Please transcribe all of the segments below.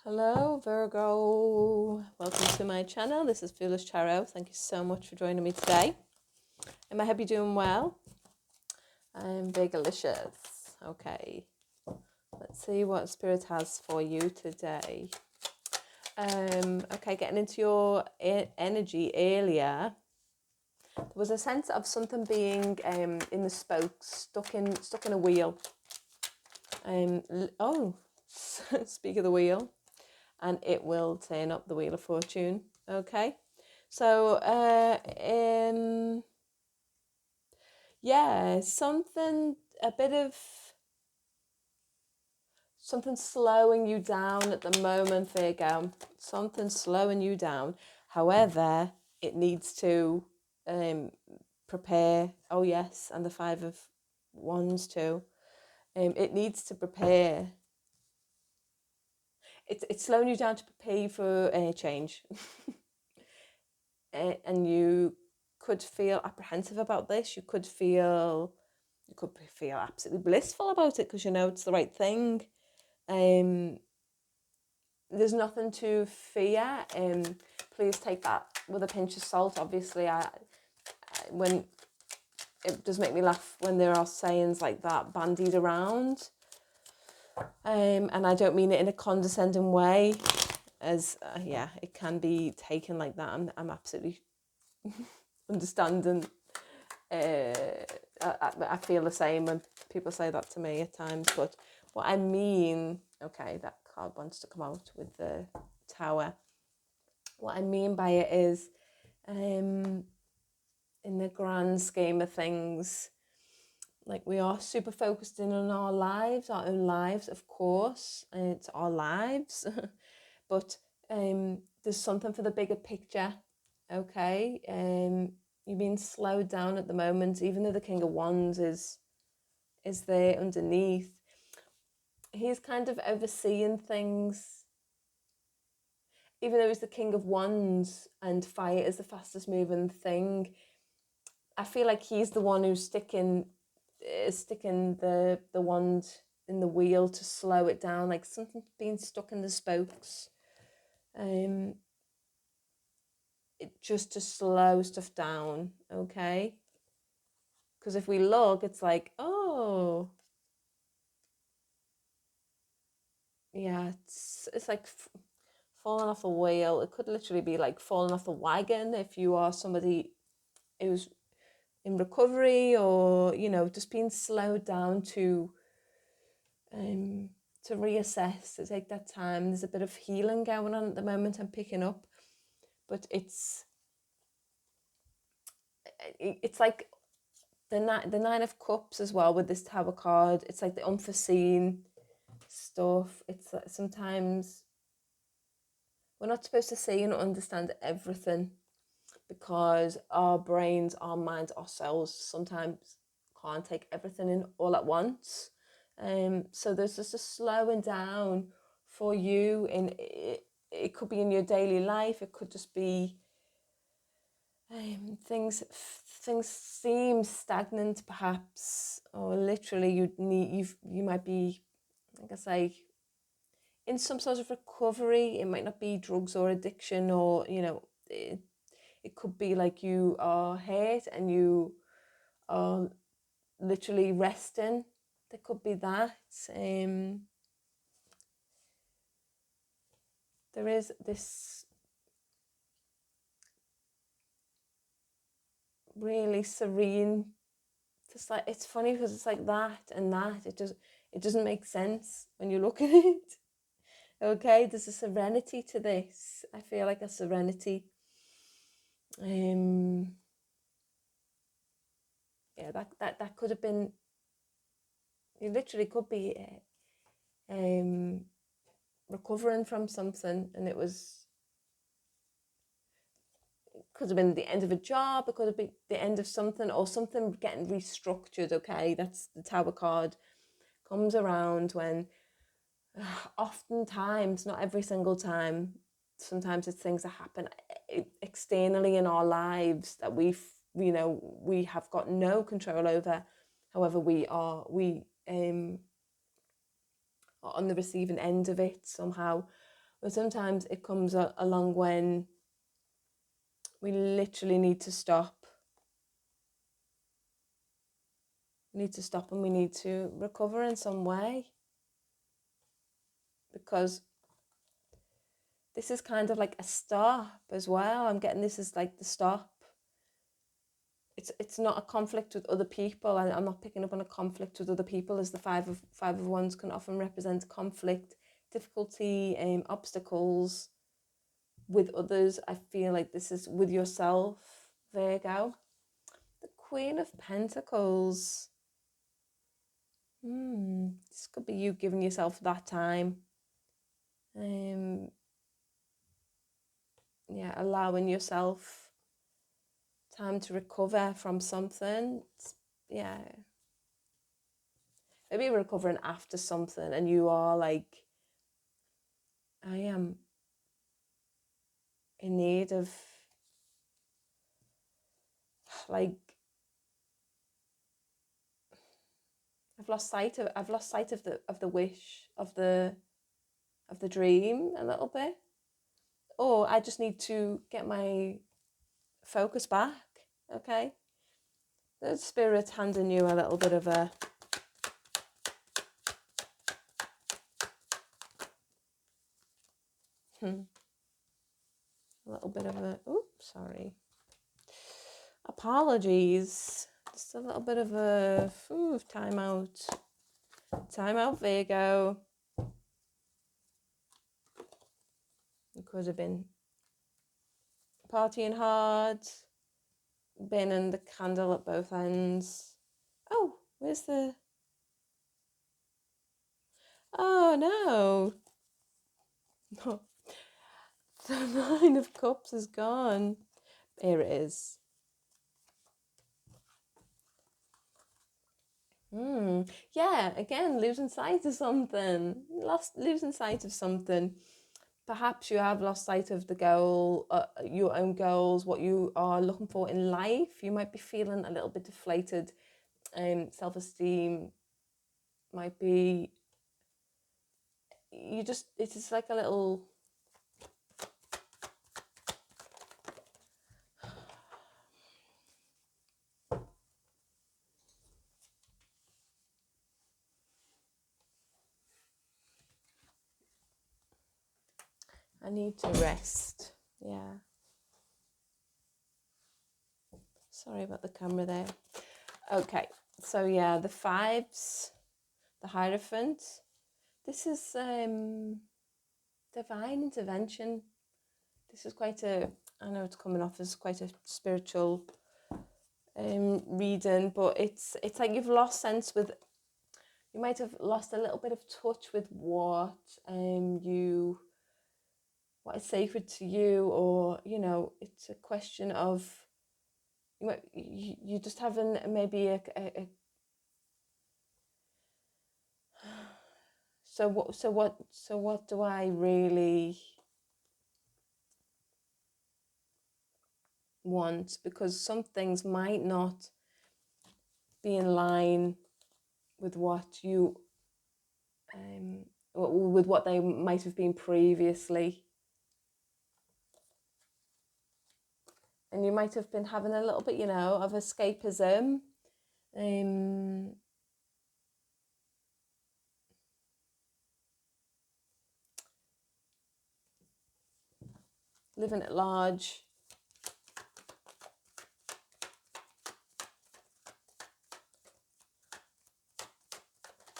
Hello Virgo, welcome to my channel. This is Foolish Tarot. Thank you so much for joining me today. I hope you're doing well. I'm Virgolicious. Okay, let's see what Spirit has for you today. Okay, getting into your energy earlier, there was a sense of something being in the spokes, stuck in a wheel. Speak of the wheel. And it will turn up the Wheel of Fortune. Okay, so a bit of something slowing you down at the moment, Virgo. Something slowing you down. However, it needs to prepare. Oh yes, and the Five of Wands too. It needs to prepare. It's slowing you down to prepare you for change. And you could feel apprehensive about this. You could feel absolutely blissful about it because you know it's the right thing. There's nothing to fear. Please take that with a pinch of salt. Obviously, when it does make me laugh when there are sayings like that bandied around. And I don't mean it in a condescending way, as it can be taken like that. I'm absolutely understanding. I feel the same when people say that to me at times, but what I mean, okay, that card wants to come out with the Tower. What I mean by it is, in the grand scheme of things, like we are super focused in on our lives, our own lives, of course, and it's our lives, but there's something for the bigger picture, okay? You're being slowed down at the moment, even though the King of Wands is there underneath. He's kind of overseeing things, even though he's the King of Wands and fire is the fastest moving thing. I feel like he's the one who's sticking the wand in the wheel to slow it down, like something being stuck in the spokes. Just to slow stuff down, okay? Because if we look, it's like, oh, yeah, it's like falling off a wheel. It could literally be like falling off the wagon if you are somebody who's in recovery, or you know, just being slowed down to reassess, to take that time. There's a bit of healing going on at the moment I'm picking up, but it's like the Nine of Cups as well with this Tower card. It's like the unforeseen stuff. It's like sometimes we're not supposed to see and understand everything, because our brains, our minds, our souls sometimes can't take everything in all at once. So there's just a slowing down for you. It could be in your daily life. It could just be things seem stagnant, perhaps, or literally you might be, like I say, in some sort of recovery. It might not be drugs or addiction, or you know, it could be like you are hurt and you are literally resting. There could be that. There is this really serene, just like, it's funny because it's like that and that. It doesn't make sense when you look at it. Okay, there's a serenity to this. I feel like a serenity. Yeah, that could have been. You literally could be recovering from something, and it could have been the end of a job. It could have been the end of something, or something getting restructured. Okay, that's the Tower card. Comes around when, oftentimes, not every single time, sometimes it's things that happen externally in our lives that we have got no control over. However, we are on the receiving end of it somehow. But sometimes it comes along when we literally need to stop. We need to stop and we need to recover in some way. Because this is kind of like a stop as well. I'm getting this as like the stop. It's not a conflict with other people. I'm not picking up on a conflict with other people, as the five of wands can often represent conflict, difficulty, obstacles with others. I feel like this is with yourself, Virgo. The Queen of Pentacles. This could be you giving yourself that time. Yeah, allowing yourself time to recover from something. Yeah. Maybe you're recovering after something and you are like, I am in need of, like, I've lost sight of the wish, of the dream a little bit. Or I just need to get my focus back. Okay. The Spirit handing you a little bit of a sorry. Apologies. Just a little bit of a time out. Time out, Virgo. You could have been partying hard, burning the candle at both ends. Oh, where's the... Oh, no. The Nine of Cups is gone. Here it is. Yeah, again, losing sight of something. Losing sight of something. Perhaps you have lost sight of the goal, your own goals, what you are looking for in life. You might be feeling a little bit deflated. Self-esteem might be... It's just like a little... I need to rest. Yeah. Sorry about the camera there. Okay. So yeah, the fives, the Hierophant. This is divine intervention. This is quite a... I know it's coming off as quite a spiritual reading, but it's like you've lost sense with... You might have lost a little bit of touch with what what is sacred to you, or it's a question of you just having maybe a so what do I really want? Because some things might not be in line with what you with what they might have been previously. And you might have been having a little bit, of escapism. Living at large.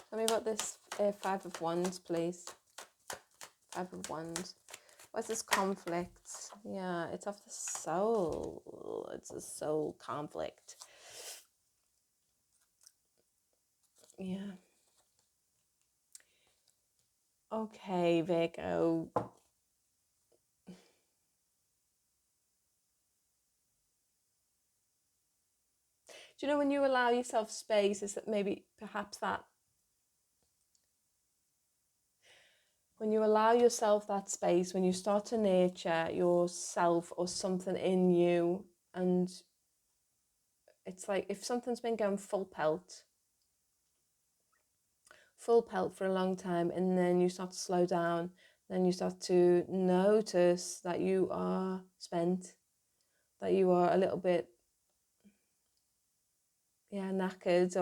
Tell me about this Five of Wands, please. Five of Wands. What's this conflict? Yeah, it's of the soul. It's a soul conflict. Yeah. Okay, Virgo. Do you know when you allow yourself space, is that maybe perhaps that when you allow yourself that space, when you start to nurture yourself or something in you, and it's like if something's been going full pelt for a long time, and then you start to slow down, Then you start to notice that you are spent, that you are a little bit, knackered,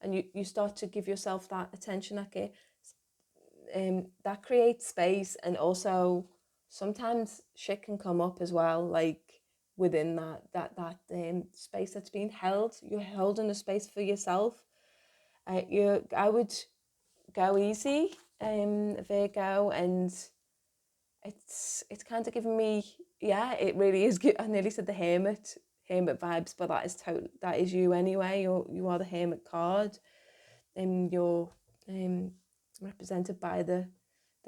and you start to give yourself that attention. Okay, that creates space, and also sometimes shit can come up as well, like within that space that's being held. You're holding a space for yourself. I would go easy, Virgo, and it's kind of giving me, it really is. I nearly said the hermit vibes, but that is you anyway. You are the hermit card, and you're represented by the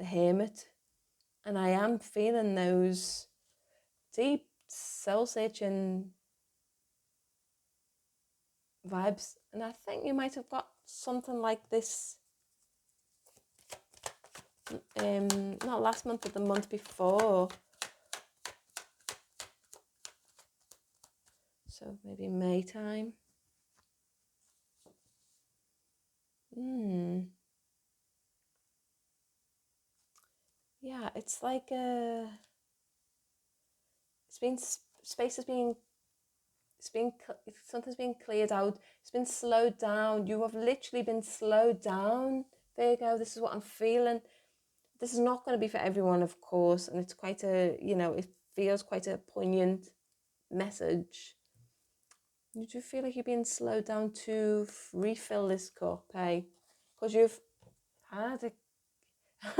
hermit, and I am feeling those deep soul searching vibes, and I think you might have got something like this, not last month but the month before, so maybe May time. Yeah, it's like something's being cleared out. It's been slowed down. You have literally been slowed down, Virgo. This is what I'm feeling. This is not going to be for everyone, of course, and it's quite it feels quite a poignant message. You do feel like you're being slowed down to refill this cup, hey? Because you've had a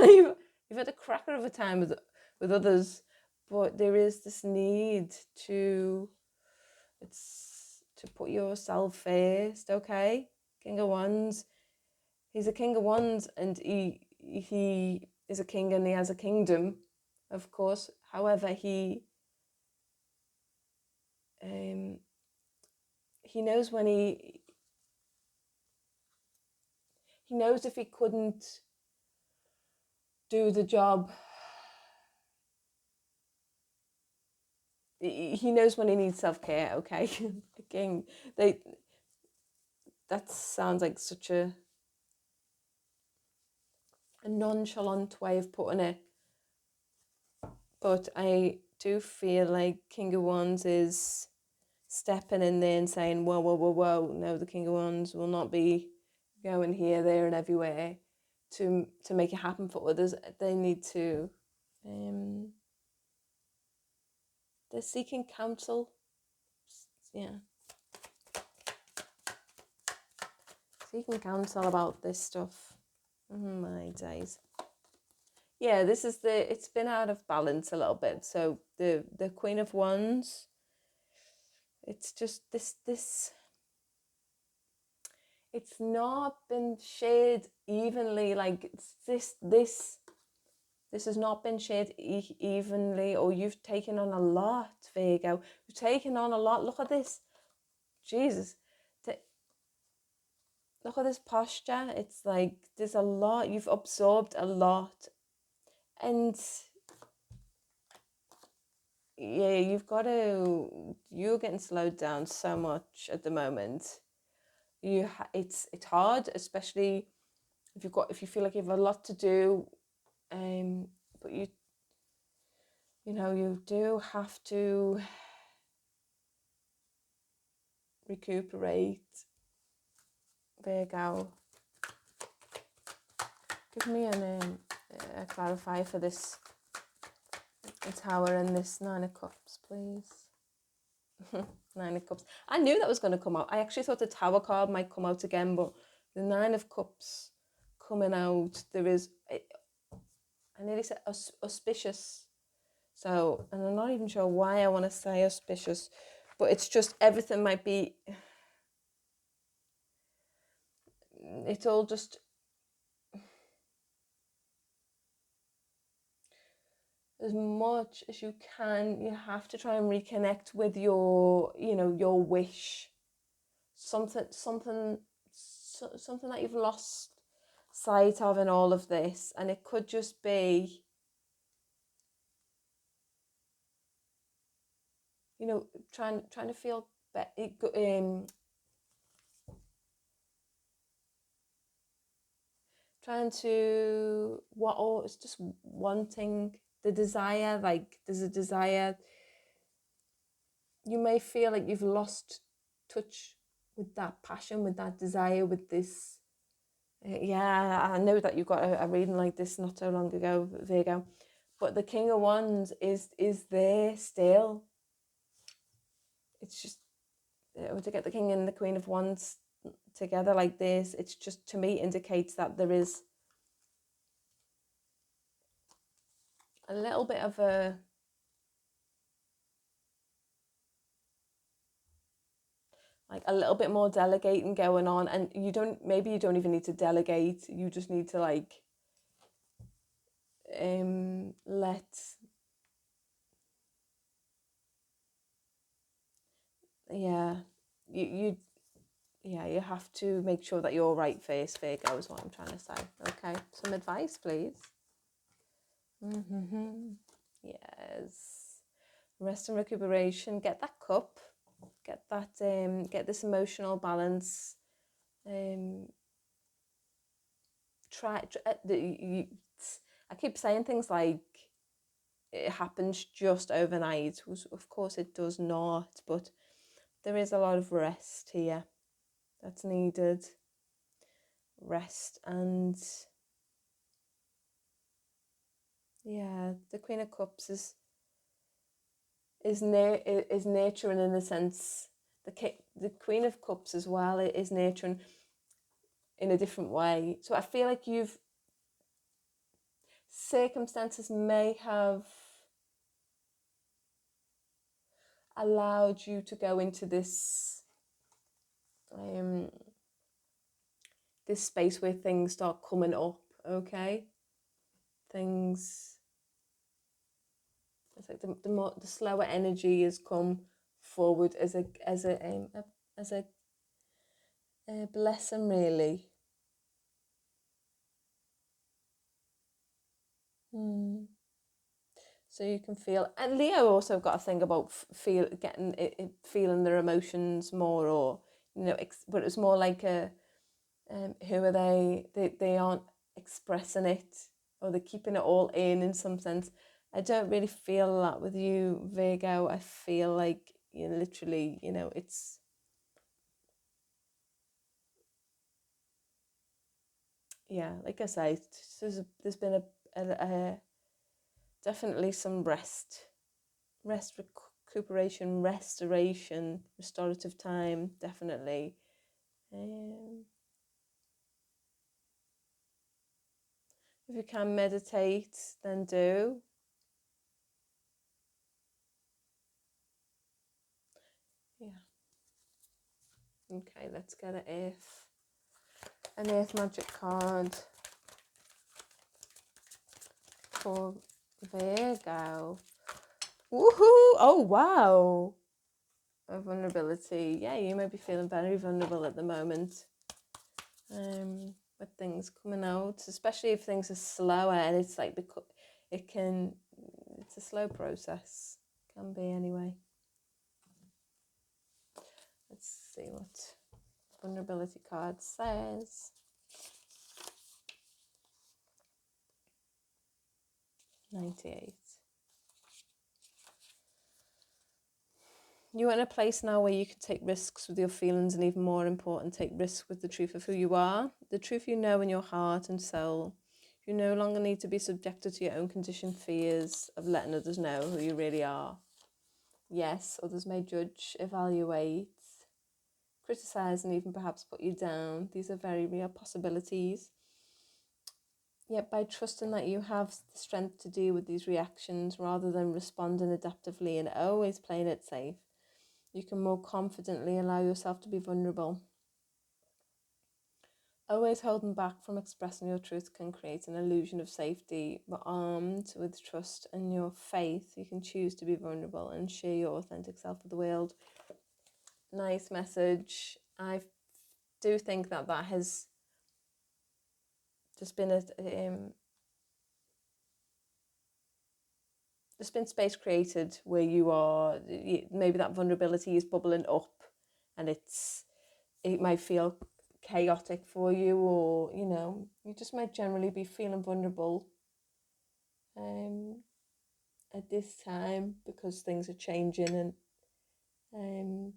you've had a cracker of a time with others, but there is this need to put yourself first, okay? King of Wands. He's a King of Wands, and he is a king, and he has a kingdom, of course. However, he knows when he knows if he couldn't do the job. He knows when he needs self-care, okay? The king, that sounds like such a nonchalant way of putting it, but I do feel like King of Wands is stepping in there and saying, whoa, whoa, whoa, whoa, no, the King of Wands will not be going here, there and everywhere to make it happen for others. They need to, they're seeking counsel, seeking counsel about this stuff. My days. Yeah, it's been out of balance a little bit. So the Queen of Wands, it's just this it's not been shared evenly. Like this has not been shared evenly, or you've taken on a lot, Virgo. You've taken on a lot. Look at this, Jesus. Look at this posture. It's like there's a lot. You've absorbed a lot, and yeah, you're getting slowed down so much at the moment. It's hard, especially if you feel like you have a lot to do, but you do have to recuperate, Virgo. Give me a clarifier for this Tower and this Nine of Cups, please. Nine of Cups. I knew that was going to come out. I actually thought the Tower card might come out again, but the Nine of Cups coming out, there is, I nearly said auspicious. So, and I'm not even sure why I want to say auspicious, but it's just everything might be, it's all just, as much as you can, you have to try and reconnect with your wish. Something that you've lost sight of in all of this, and it could just be, trying to feel better. trying to, it's just wanting the desire, like there's a desire. You may feel like you've lost touch with that passion, with that desire, with this. Yeah, I know that you got a reading like this not so long ago, Virgo. But the King of Wands is there still. It's just, to get the King and the Queen of Wands together like this, it's just, to me, indicates that there is a little bit of a, like a little bit more delegating going on, and maybe you don't even need to delegate, you just need to like let, yeah, you you have to make sure that you're right first, Virgo, is what I'm trying to say. Okay, some advice, please. Yes, rest and recuperation. Get that cup. Get that. Get this emotional balance. I keep saying things like it happens just overnight. Of course, it does not. But there is a lot of rest here that's needed. Rest and, yeah, the Queen of Cups is nurturing in the sense, the Queen of Cups as well is nurturing in a different way. So I feel like circumstances may have allowed you to go into this this space where things start coming up. Okay, things, it's like the slower energy has come forward as a blessing, really. So you can feel, and Leo also got a thing about feeling their emotions more, or but it's more like a, who are they aren't expressing it, or they're keeping it all in some sense. I don't really feel that with you, Virgo. I feel like you literally, it's, yeah, like I say, there's been a definitely some rest, recuperation, restoration, restorative time, definitely. If you can meditate, then do. Yeah. Okay, let's get an earth magic card for Virgo. Woohoo! Oh, wow. A vulnerability. Yeah, you may be feeling very vulnerable at the moment. With things coming out, especially if things are slower, and it's like, it's a slow process. Can be anyway. Let's see what vulnerability card says. 98. You're in a place now where you can take risks with your feelings, and even more important, take risks with the truth of who you are, the truth you know in your heart and soul. You no longer need to be subjected to your own conditioned fears of letting others know who you really are. Yes, others may judge, evaluate, criticise, and even perhaps put you down. These are very real possibilities. Yet by trusting that you have the strength to deal with these reactions rather than responding adaptively and always playing it safe, you can more confidently allow yourself to be vulnerable. Always holding back from expressing your truth can create an illusion of safety, but armed with trust and your faith, you can choose to be vulnerable and share your authentic self with the world. Nice message. I do think that has just been there's been space created where you are, maybe that vulnerability is bubbling up, and it might feel chaotic for you, or you just might generally be feeling vulnerable at this time because things are changing, and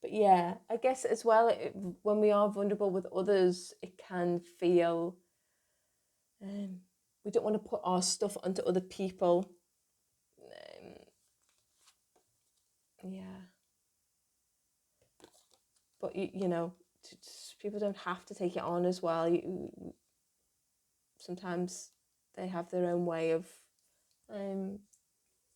but yeah, I guess as well, when we are vulnerable with others, it can feel we don't want to put our stuff onto other people. Yeah, but people don't have to take it on as well. Sometimes they have their own way of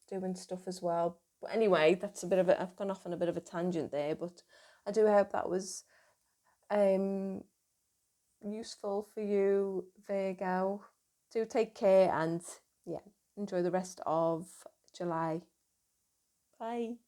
doing stuff as well. But anyway, that's I've gone off on a bit of a tangent there, but I do hope that was useful for you, Virgo. Do take care, and yeah, enjoy the rest of July. Bye.